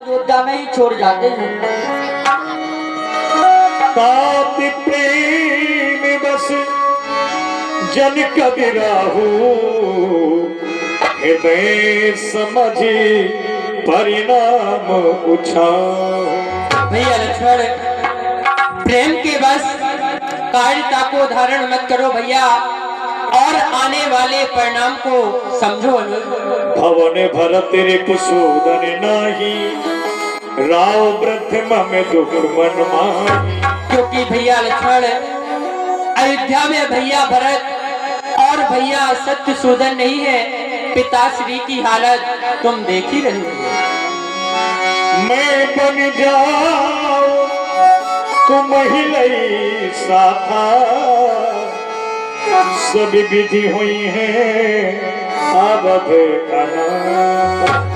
अयोध्या में ही छोड़ जाते हैं। ताप प्रेम बस जन कबीराहू हृदय समझी परिणाम उछा। भैया लक्ष्मण, प्रेम के बस कायरता को धारण मत करो भैया, और आने वाले परिणाम को समझो। भवन भरत रिपुसूदन नाही, राव वृद्ध में दुख मन माही। क्योंकि भैया लक्ष्मण, अयोध्या में भैया भरत और भैया सत्यसूदन नहीं है। पिताश्री की हालत तुम देख ही रहे हो। मैं बन जाऊं तुम ही लई साथा, सभी विधि हुई है अवध कहा।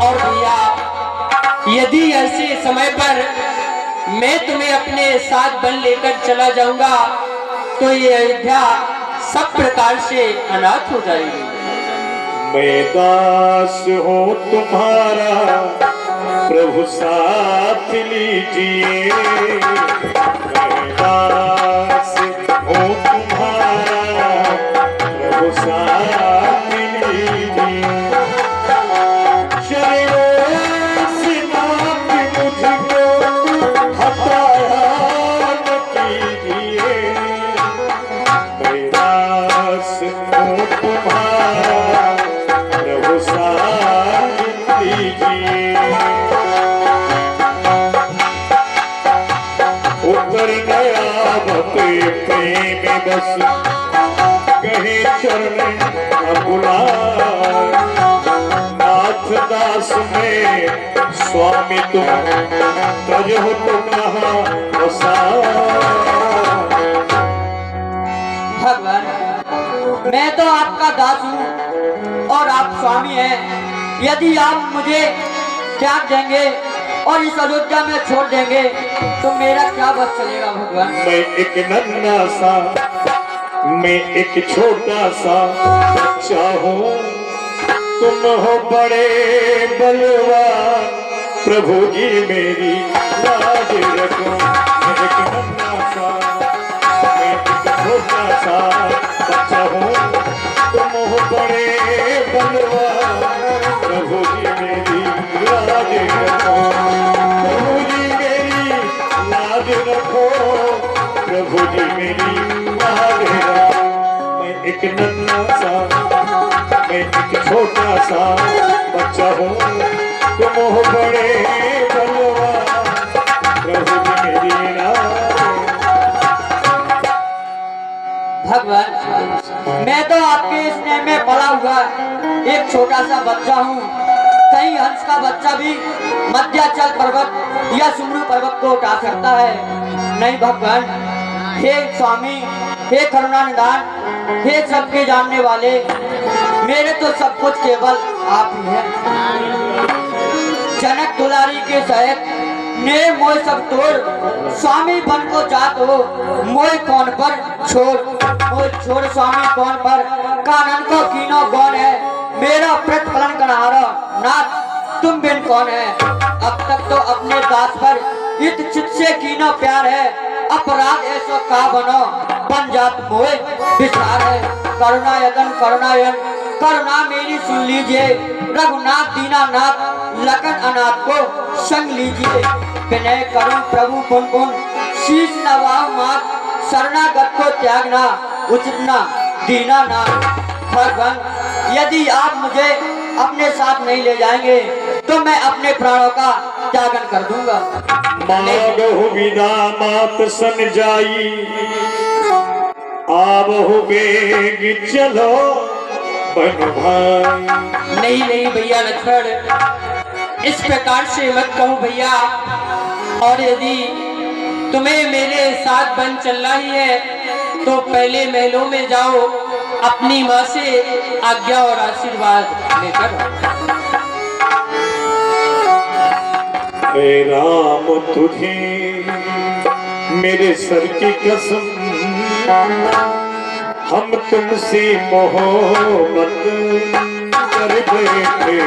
और भैया, यदि ऐसे समय पर मैं तुम्हें अपने साथ बन लेकर चला जाऊंगा तो ये अयोध्या सब प्रकार से अनाथ हो जाएगी। मैं दास हूँ तुम्हारा, प्रभु साथ लीजिए। मैं दास हूँ तुम्हारा, प्रभु साथ लीजिए। शरीरों से नाप मुझको हटाया न कीजिए। मैं दास हूँ तुम्हारा, प्रभु साथ लीजिए। उतर गया भक्ति प्रेम बस, कहे चरण अकुलार। नाथ दास में स्वामी तुम, तज हो तुम कहाँ भगवान, मैं तो आपका दास हूँ और आप स्वामी हैं। यदि आप मुझे त्याग देंगे और इस अयोध्या में छोड़ देंगे तो मेरा क्या बस चलेगा भगवान। मैं एक नन्हा सा, मैं एक छोटा सा बच्चा हूँ, तुम हो बड़े बलवान। प्रभु जी मेरी लाज रखो। मैं एक नन्हा सा, मैं एक छोटा सा बच्चा हूँ, तुम हो बड़े बलवान। प्रभु जी मेरी लाज रखो। प्रभु जी मेरी लाज रखो। प्रभु जी मेरी लाज रखो। मैं एक नन्हा सा, मैं एक छोटा सा बच्चा हूँ, तुम हो बड़े बलवान। प्रभु जी मेरी लाज। भगवान, मैं तो आपके स्नेह में पला हुआ एक छोटा सा बच्चा हूँ। कहीं हंस का बच्चा भी मध्याचल पर्वत या सुमरू पर्वत को उठा सकता है? नहीं भगवान। हे स्वामी, हे करुणानिधान, हे सबके जानने वाले, मेरे तो सब कुछ केवल आप ही हैं। जनक दुलारी के सहित ने मोह सब तोड़, स्वामी बन को जात हो मोह कौन पर छोड़। मोह छोड़ स्वामी कौन पर, कानन को कीनो कौन है। मेरा प्रतिफलन करहारा नाथ तुम बिन कौन है। अब तक तो अपने दास पर इत चित से कीनो प्यार है। अपराध ऐसा का बनो, बन जात मोह विचार है। करुणायतन करुणायन, करुणा मेरी सुन लीजिए। रघुनाथ दीनानाथ लखन अनाथ को संग लीजिए। विनय करूं प्रभु पुन पुन, शीश नवाओ मात। शरणागत को त्यागना उचित ना दीनानाथ। भगवान, यदि आप मुझे अपने साथ नहीं ले जाएंगे तो मैं अपने प्राणों का त्यागन कर दूंगा। मांगहु विदा मात सन जाई, आवहु बेग चलो बन भाई। नहीं नहीं भैया लक्ष्मण, इस प्रकार से मत कहो भैया। और यदि तुम्हें मेरे साथ बन चलना ही है तो पहले महलों में जाओ, अपनी माँ से आज्ञा और आशीर्वाद लेकर। हे राम तुझे मेरे सर की कसम, हम तुमसे मोहब्बत कर बैठे।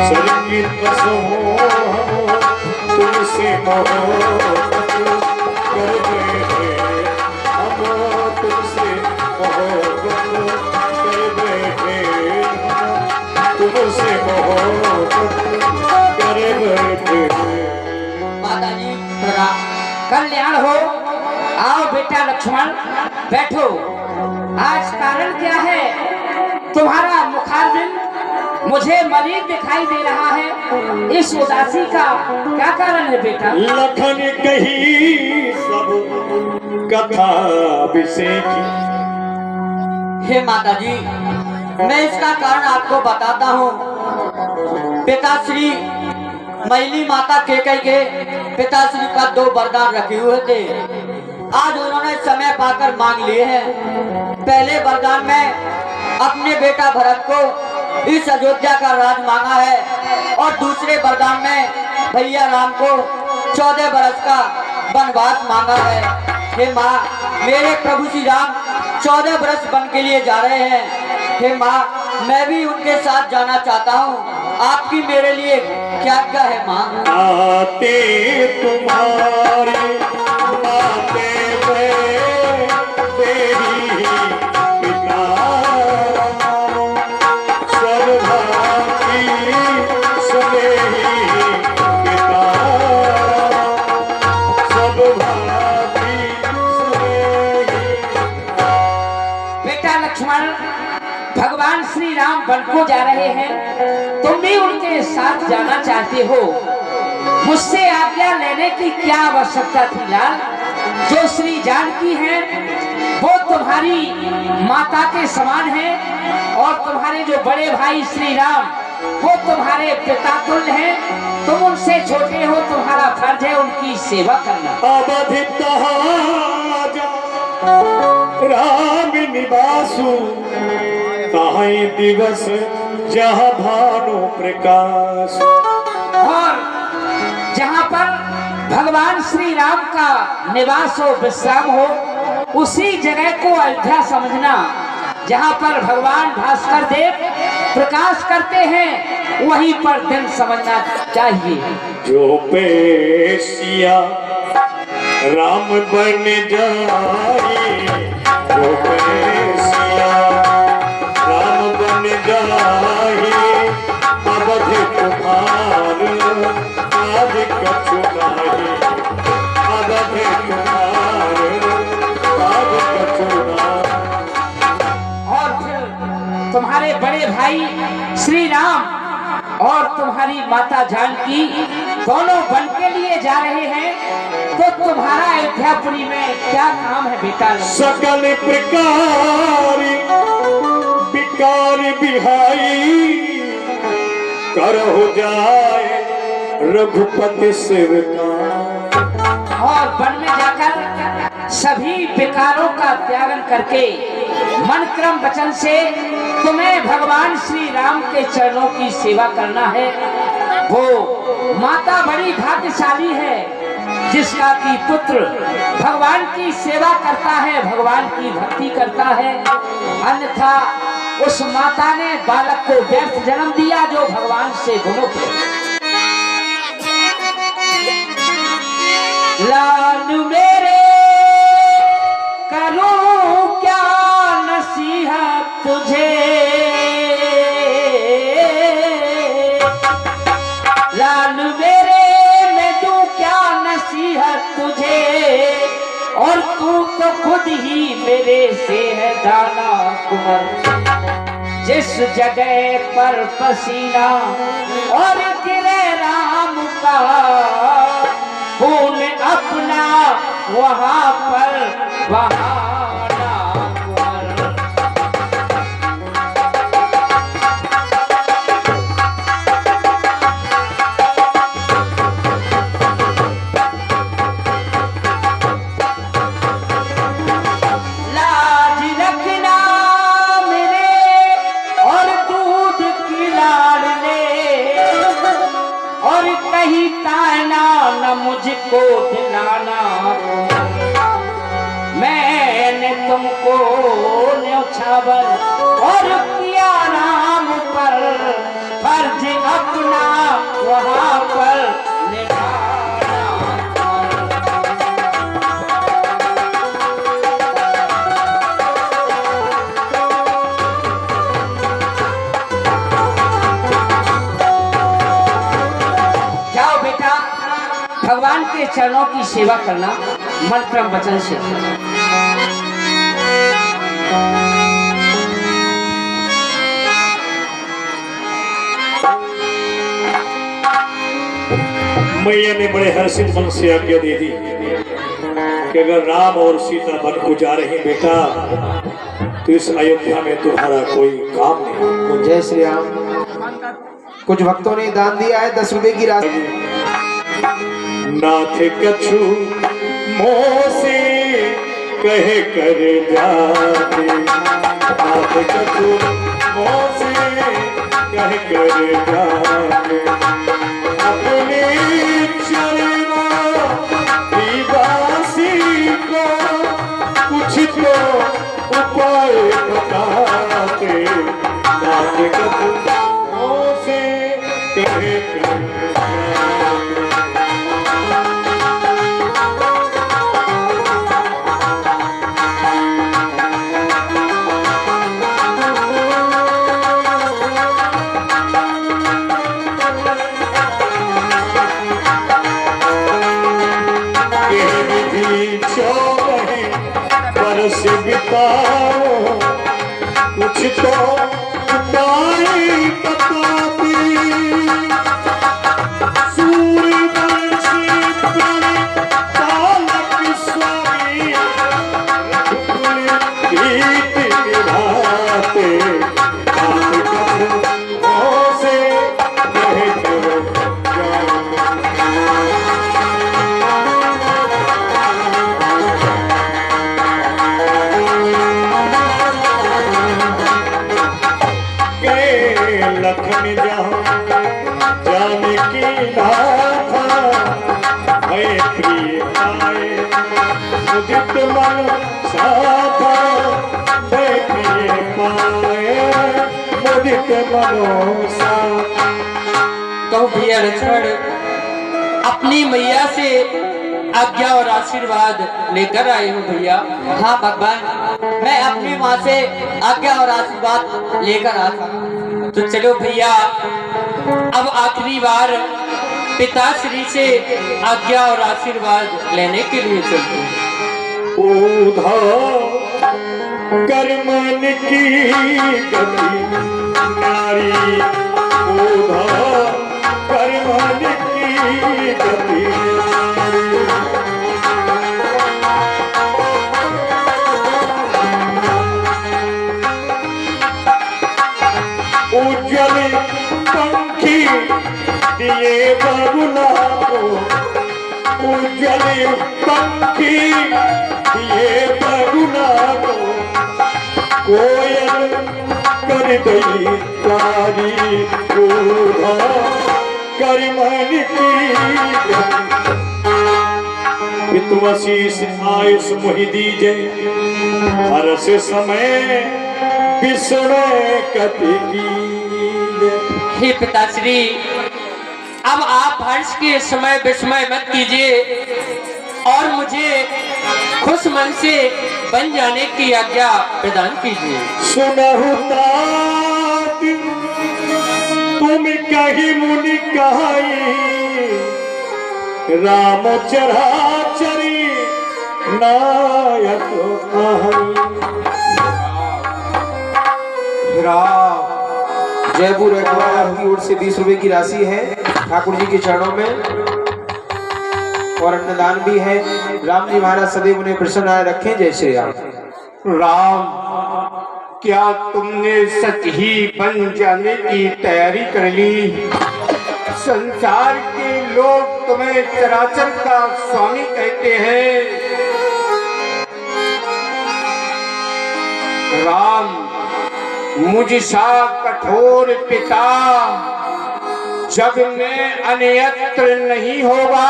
सर की कसम तुमसे मोहब्बत कर बैठे हम, तुमसे मोहब्बत कर बैठे हम, तुमसे मोहब्बत कर बैठे। माता जी प्रणाम। कल्याण हो। आओ बेटा लक्ष्मण, बैठो। आज कारण क्या है? तुम्हारा मुखारबिंद मुझे मलिन दिखाई दे रहा है। इस उदासी का क्या कारण है बेटा? लखन कही सब कथा विषय की। हे माता जी, मैं इसका कारण आपको बताता हूँ। पिताश्री मैली माता केकई के पिताश्री का 2 वरदान रखे हुए थे। आज उन्होंने समय पाकर मांग लिए हैं। पहले वरदान में अपने बेटा भरत को इस अयोध्या का राज मांगा है और दूसरे वरदान में भैया राम को 14 बरस का वनवास मांगा है। हे माँ, मेरे प्रभु श्री राम 14 बरस वन के लिए जा रहे हैं। हे माँ, मैं भी उनके साथ जाना चाहता हूँ। आपकी मेरे लिए क्या क्या है माँ? आते तुम्हारे आते तेरी पिता सर्वभागी स्नेही पिता सर्वभागी स्नेही। बेटा लक्ष्मण, भगवान श्री राम वन को जा रहे हैं, तुम भी उनके साथ जाना चाहते हो। मुझसे आज्ञा लेने की क्या आवश्यकता थी लाल? जो श्री जानकी हैं वो तुम्हारी माता के समान हैं और तुम्हारे जो बड़े भाई श्री राम वो तुम्हारे पिता तुल्य हैं। तुम उनसे छोटे हो, तुम्हारा फर्ज है उनकी सेवा करना। अवधि राम निवासु ताहि दिवस जहाँ भानु प्रकाश। और जहाँ पर भगवान श्री राम का निवास हो, विश्राम हो, उसी जगह को अयोध्या समझना। जहाँ पर भगवान भास्कर देव प्रकाश करते हैं वहीं पर दिन समझना चाहिए। जो पेशिया राम बन जाए, जो पेशिया राम बन जाए, अवधि तुम्हार आज कछु नहीं, अवधि तुम्हार आज कछु नहीं। और फिर तुम्हारे बड़े भाई श्री राम और तुम्हारी माता जानकी दोनों वन के लिए जा रहे हैं, तो तुम्हारा अयोध्यापुरी में क्या काम है बेटा? सकल प्रकार विकार बिहाई करहु जाए रघुपति सेवका। और वन में जाकर सभी विकारों का त्यागन करके मन क्रम वचन से तुम्हें भगवान श्री राम के चरणों की सेवा करना है। वो माता बड़ी भाग्यशाली है जिसका की पुत्र भगवान की सेवा करता है, भगवान की भक्ति करता है। अन्यथा उस माता ने बालक को व्यर्थ जन्म दिया जो भगवान से विमुख है। लाल मेरे करूं क्या नसीहत तुझे, लाल मेरे मैं दूं क्या नसीहत तुझे, और तू तो खुद ही मेरे से है दाना कुंवर। जिस जगह पर पसीना और गिरे राम का खून अपना, वहाँ पर बहाना कुंवर। लाज रखना मेरे और दूध की लाडले, और कहीं ताना न मुझको दिलाना। मैंने तुमको न्यौछावर और किया राम पर फर्ज अपना वहाँ पर निभाना। जाओ बेटा, भगवान के चरणों की सेवा करना मन क्रम वचन से। मैया ने बड़े हर्षित मन से आज्ञा दे दी कि अगर राम और सीता वन को जा रही बेटा तो इस अयोध्या में तुम्हारा कोई काम नहीं। जय श्री राम। कुछ भक्तों ने दान दिया है 10 रुपए की राशि। नाथ कछु मोह से कहे कर जाते, नाथ कछु मोह से कहे कर जाते, अपने चरणों की दासी को कुछ तो उपाय बताते, नाथ कछु मोह से कहे कर बरस बिताओ, कुछ तो उपाय बताते, सूर्यवंशी तालक स्वामी गीत निभाते, आप कथनों से कहे करो लखन जानकी नाथा भय प्रिय आए, मुदित मन साथा भय प्रिय पाए, मुदित मनो साथा। तो भैया लक्ष्मण अपनी मैया से आज्ञा और आशीर्वाद लेकर आए हूँ भैया। हाँ भगवान, मैं अपनी माँ से आज्ञा और आशीर्वाद लेकर आता हूँ। तो चलो भैया, अब आखिरी बार पिताश्री से आज्ञा और आशीर्वाद लेने के लिए चलते हैं। ऊधा कर्मन की गति नारी, ऊधा कर्मन की गति नारी, उज्जवल पंखी दिए बगुला को, उज्जवल पंखी दिए बगुला को, कोयल कर गई तारी, ऊधा कर्मन की पितुआशीष आयुष मोहि दीजे, हर्ष समय विष्णु कति की। हे पिताश्री, अब आप हर्ष के समय विस्मय मत कीजिए और मुझे खुश मन से बन जाने की आज्ञा प्रदान कीजिए। सुनहु तात तुम कही मुनि कहाई, राम चराचरी नायक आई। राम जयपुर अखबार की ओर से 20 रुपए की राशि है ठाकुर जी के चरणों में, और अन्नदान भी है। राम जी महाराज सदैव उन्हें प्रसन्न रखें। जय श्री राम। राम, क्या तुमने सच ही बन जाने की तैयारी कर ली? संसार के लोग तुम्हें चराचर का स्वामी कहते हैं। राम, मुझसा कठोर पिता जग में अन्यत्र नहीं होगा,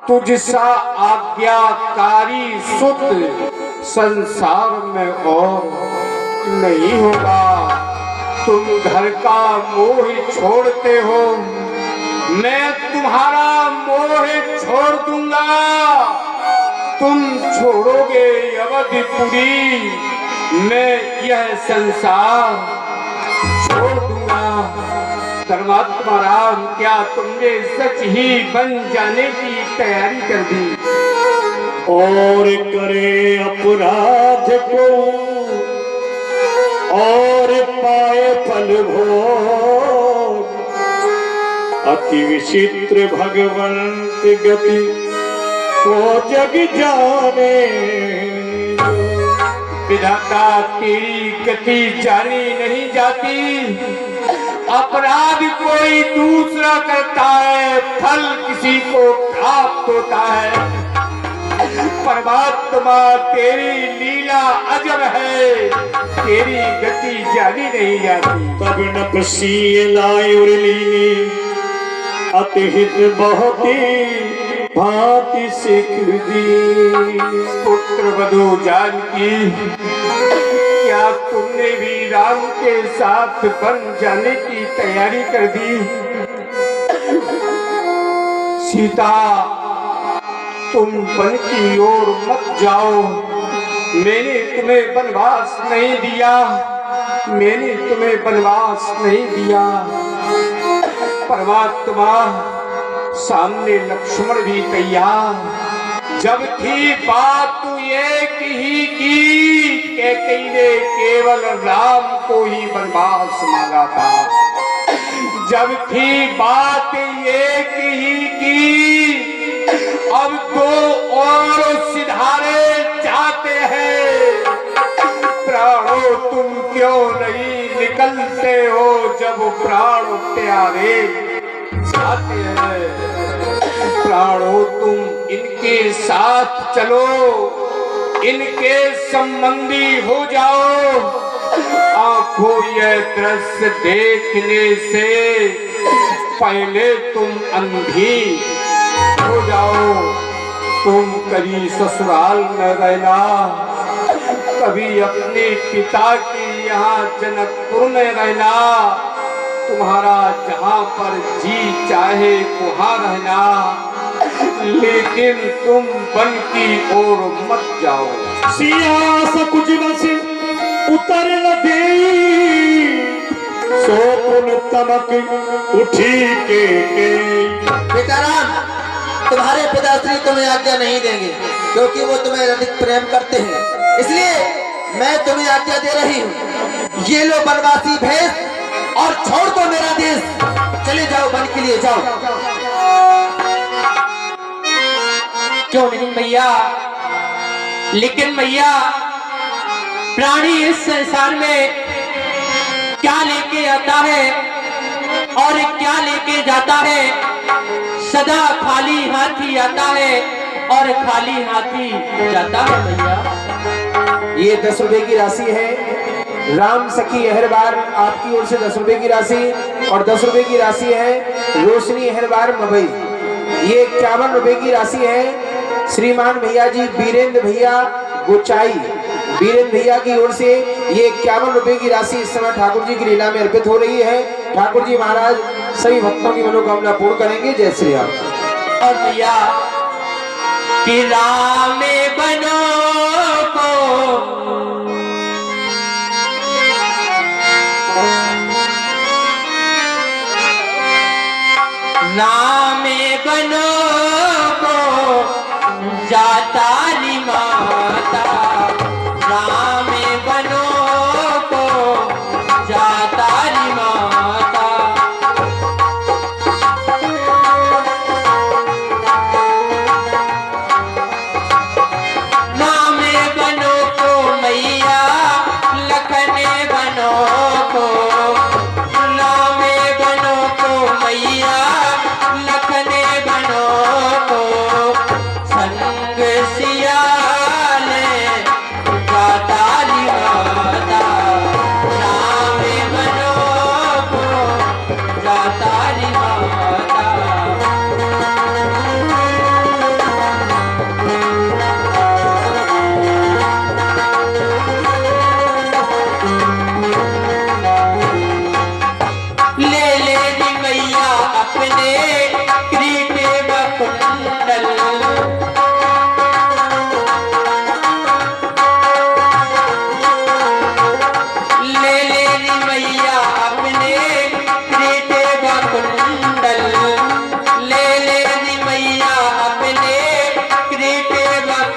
तुझसा आज्ञाकारी सुत संसार में और नहीं होगा। तुम घर का मोह छोड़ते हो, मैं तुम्हारा मोह छोड़ दूंगा। तुम छोड़ोगे अवधिपुरी, मैं यह संसार छोड़ दूंगा। धर्मात्मा राम, क्या तुमने सच ही बन जाने की तैयारी कर दी? और करे अपराध को और पाए फल भोग, अति विचित्र भगवंत गति को जग जाने। विधाता, तेरी गति जानी नहीं जाती। अपराध कोई दूसरा करता है, फल किसी को प्राप्त होता है। परमात्मा, तेरी लीला अजब है, तेरी गति जानी नहीं जाती। तब न पसी लाए उरलीनी अतिहित बहुती भांति सिख दी। पुत्र वधू जानकी, क्या तुमने भी राम के साथ बन जाने की तैयारी कर दी? सीता, तुम वन की ओर मत जाओ। मैंने तुम्हें वनवास नहीं दिया, मैंने तुम्हें वनवास नहीं दिया। परमात्मा, सामने लक्ष्मण भी तैयार। जब थी बात तू एक ही की, कैकेयी ने केवल राम को ही वनवास मांगा था। जब थी बात एक ही की, अब तो और सिधारे जाते हैं। प्राणों, तुम क्यों नहीं निकलते हो जब प्राण प्यारे जाते हैं? प्राणों, तुम इनके साथ चलो, इनके संबंधी हो जाओ। आंखों यह दृश्य देखने से पहले तुम अंधी हो जाओ। तुम कभी ससुराल में रहना, कभी अपने पिता के यहाँ जनकपुर में रहना। तुम्हारा जहाँ पर जी चाहे वहाँ रहना, लेकिन तुम वन की ओर मत जाओ। सियास कुछ बस उतर न देई, सो पुन तमक उठी के बेटा राम, तुम्हारे पिताश्री तुम्हें आज्ञा नहीं देंगे, क्योंकि वो तुम्हें अधिक प्रेम करते हैं। इसलिए मैं तुम्हें आज्ञा दे रही हूँ, ये लो बनवासी भेष और छोड़ दो मेरा देश। चले जाओ, वन के लिए जाओ। क्यों नहीं मैया, लेकिन मैया, प्राणी इस संसार में क्या लेके आता है और क्या लेके जाता है? सदा खाली हाथ ही आता है और खाली हाथ ही जाता है मैया। ये 10 रुपए की राशि है। राम सखी अहरबार आपकी ओर से 10 रुपए की राशि, और 10 रुपए की राशि है रोशनी अहरबार मबई। ये 51 रुपए की राशि है श्रीमान भैया जी बीरेंद्र भैया गोचाई, बीरेंद्र भैया की ओर से ये 51 रुपए की राशि इस समय ठाकुर जी की लीला में अर्पित हो रही है। ठाकुर जी महाराज सभी भक्तों की मनोकामना पूर्ण करेंगे। जय श्री राम। और भैया कि राम बनो को नाम बनो को जाता री माता। राम बनो को जाता री माता। नाम बनो को मैया लखन बनो को। नाम बनो को मैया लखन बनो को। संग से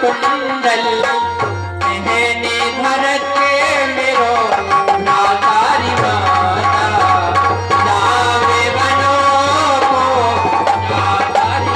कुंडल कहने भरत के मेरो नातारी माता जावे बनो को नातारी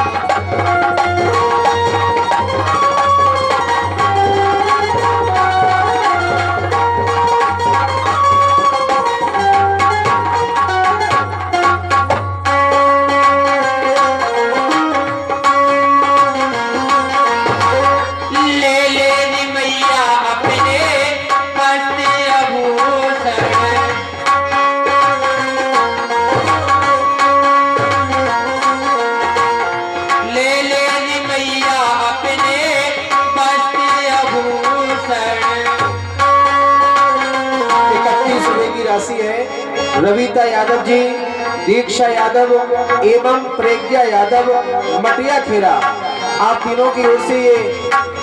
राशि है। रविता यादव जी, दीक्षा यादव एवं प्रज्ञा यादव मटिया खेरा, आप तीनों की ओर से ये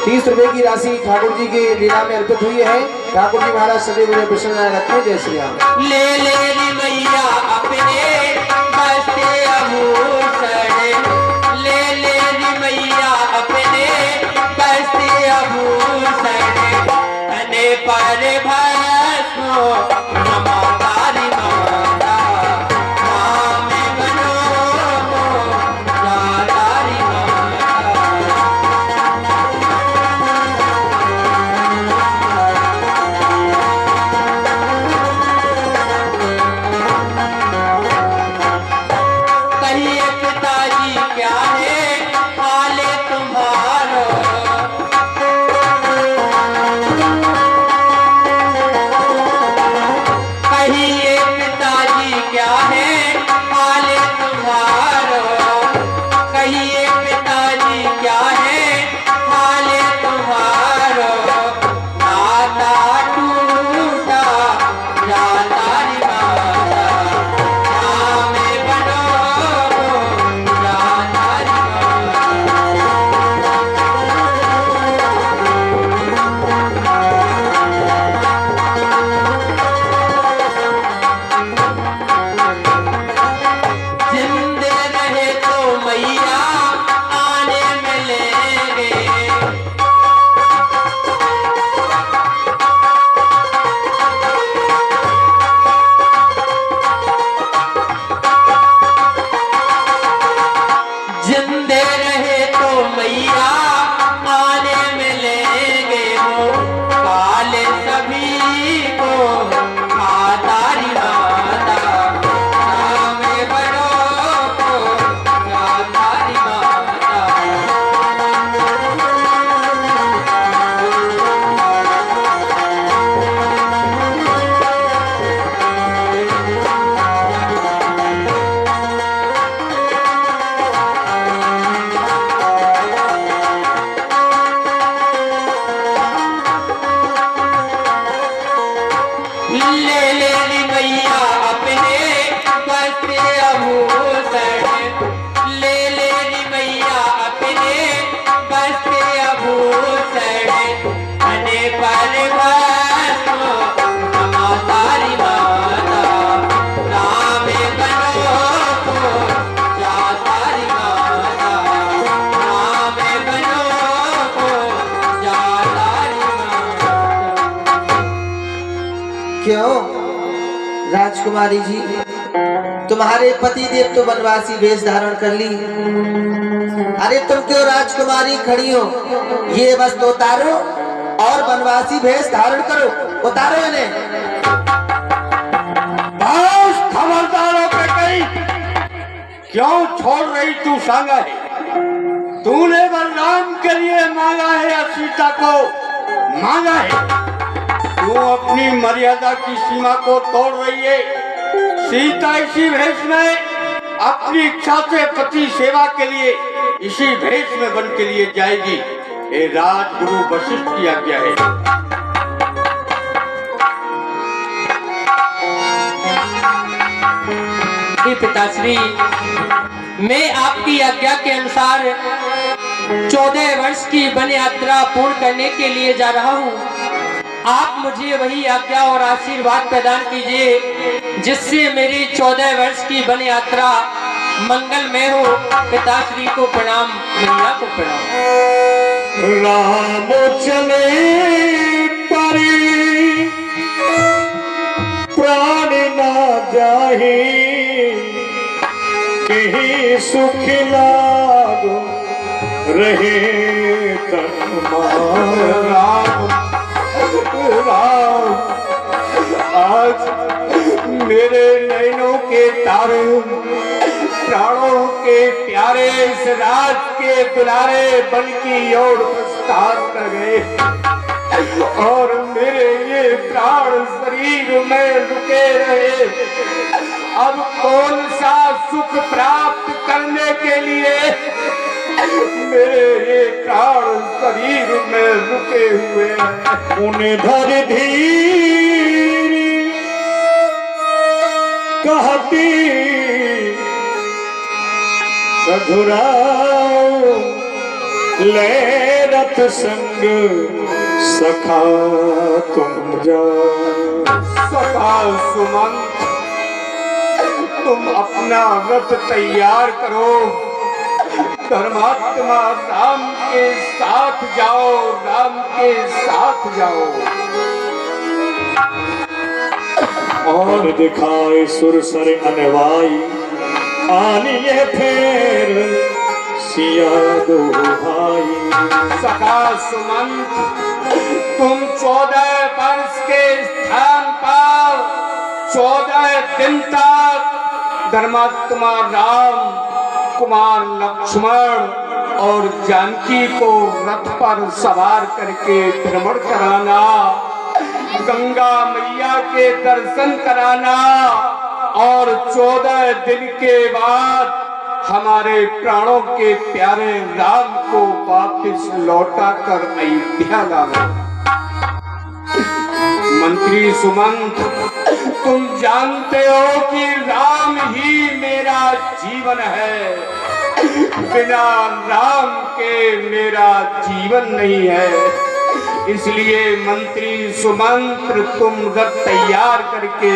30 रुपए की राशि ठाकुर जी के लीला में अर्पित हुई है। ठाकुर जी महाराज सदैव उन्हें प्रसन्न रखें। जय श्री राम। ले रे मैया अपने बस्ते आभूषण ले रे मैया अपने बस्ते आभूषण तने पर भस्म नमातारी माता नाम बनो नातारी माता कहिए पिताजी क्या है हाले तुम्हारो कहिए पिताजी क्या है हाले तुम्हारो कहिए पिताजी क्या है हाले तुम्हारो नाता टूटा जाता री माता नाम बनो जाता री माता जिंदे रहे तो मैया आने मिलेंगे जिंदे रहे तो मैया आने मिलेंगे वो काले सभी को मातारी माता नाम बनो को मातारी माता ले री मैया अपने बस्ते आभूषण ले री मैया अपने बस्ते आभूषण अने पर भस्म नमातारी माता नाम बनो को जातारी माता नाम बनो को जातारी माता क्यों राजकुमारी जी, तुम्हारे पति देव तो वनवासी वेश धारण कर ली। अरे तुम क्यों राजकुमारी खड़ी हो? ये वस्त्र उतारो और वनवासी वेश धारण करो। उतारो इन्हें। बस खबरदारों पे कहीं क्यों छोड़ रही तू सांगा है? तूने बलराम के लिए मांगा है या सीता को मांगा है? तू अपनी मर्यादा की सीमा को तोड़ रही है। सीता इसी भेष में अपनी इच्छा से पति सेवा के लिए इसी भेष में वन के लिए जाएगी। ये राजगुरु वशिष्ठ की आज्ञा है। हे पिताश्री, मैं आपकी आज्ञा के अनुसार 14 वर्ष की वन यात्रा पूर्ण करने के लिए जा रहा हूँ। आप मुझे वही आज्ञा और आशीर्वाद प्रदान कीजिए जिससे मेरी 14 वर्ष की वन यात्रा मंगलमय हो। पिताश्री को प्रणाम, मैया को प्रणाम। राम चले परी प्राण ना जाही कहीं सुख लागो रहे तन राम राम आज मेरे नैनों के तारे प्राणों के प्यारे इस राज के दुलारे बन की ओर प्रस्थान कर गए और मेरे ये प्राण शरीर में रुके रहे। अब कौन सा सुख प्राप्त करने के लिए मेरे ये प्राण शरीर में रुके हुए हैं। उन्हें धर धीर कहती रघुराओ ले रथ संग सखा तुम जाओ। सखा सुमंत तुम अपना रथ तैयार करो, धर्मात्मा राम के साथ जाओ, राम के साथ जाओ। और दिखाए सुरसर अनवाई आनिए फिर सिया दो भाई। सखा सुमंत तुम 14 वर्ष के स्थान पर 14 दिन तक धर्मात्मा राम, कुमार लक्ष्मण और जानकी को रथ पर सवार करके भ्रमण कराना, गंगा मैया के दर्शन कराना और 14 दिन के बाद हमारे प्राणों के प्यारे राम को वापस लौटा कर अयोध्या लाना। मंत्री सुमंत तुम जानते हो कि राम ही मेरा जीवन है, बिना राम के मेरा जीवन नहीं है। इसलिए मंत्री सुमंत्र तुम रथ तैयार करके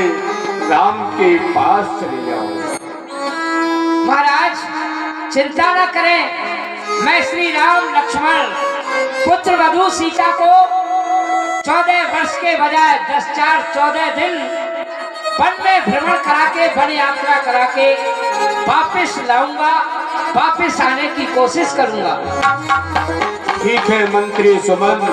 राम के पास चले जाओ। महाराज चिंता न करें, मैं श्री राम लक्ष्मण पुत्र वधू सीता को 14 वर्ष के बजाय 14 दिन वन में भ्रमण करा के, वन यात्रा करा के वापस लाऊंगा, वापस आने की कोशिश करूंगा। ठीक है मंत्री सुमंत,